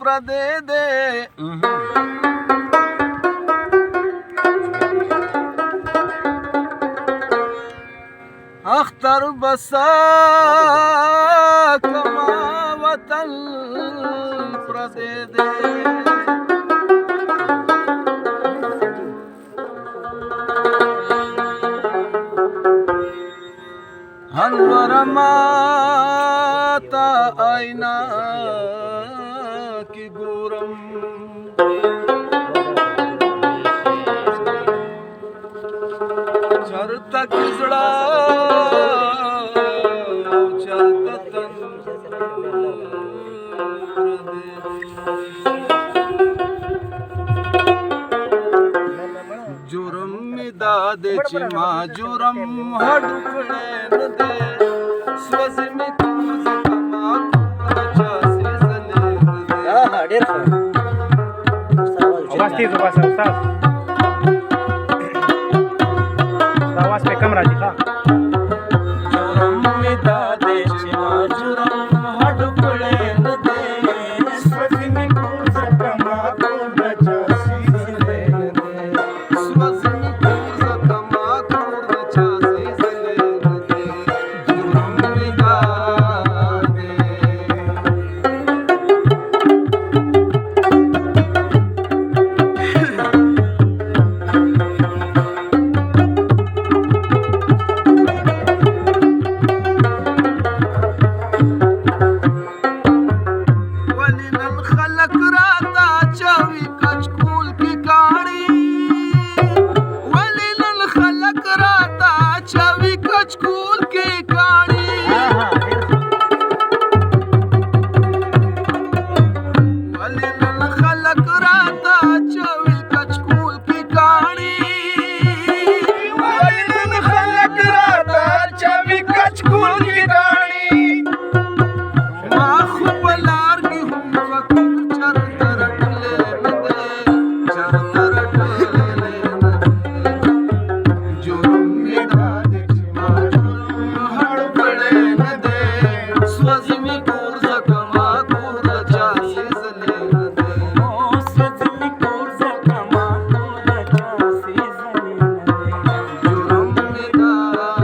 پردې دې اختر بسا کما وطن پردې دې انور ماتا آئینہ کی گورم چرتا کسڑا چرتا تن جرم می دادے چی ما جرم ہڈو کڑے ندے سوزی می کوز کما کورچا سی زلے ندے ډېر ښه आवाज तेज وباسه استاد دا आवाज په کم راځي ښه جرم می دادے چی ما جرم ہڈو کڑے ندے سوزی می کوز کما کورچا سی زلے ندے سوزی می کوز کما کورچا سی زلے ندے جرم می دادے ولی نن خلق راتا چاوی کچکول کی کاڼی ولی نن خلق راتا چاوی کچکول کی کاڼی ولی نن خلق راتا چاوی کچکول کی کاڼی ولی نن خلق راتا چاوی کچکول کی کاڼی ما خو بلار کی هم فکر چر ترټلې ندې چر ترټلې ندې جرم می دادې چې ما جرم هړ کړې ندې سوځي می کور زکما کور چا سي زلې ندې سوځي می کور زکما کور چا سي زلې ندې جرم می دادې